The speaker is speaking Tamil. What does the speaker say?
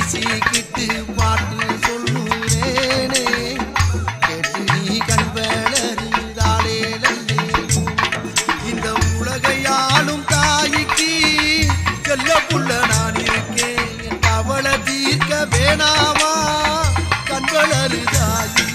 பேசிக்கிட்டு பாட்டு சொல்லுறேனே கேட்டு நீ கண்வளருதாளே நல்லே இந்த உலகையாளும் தாய்க்கு செல்ல புள்ள நான் இருக்கேன் என் கவலை தீர்க்க வேணாமா கண்வளருதாயி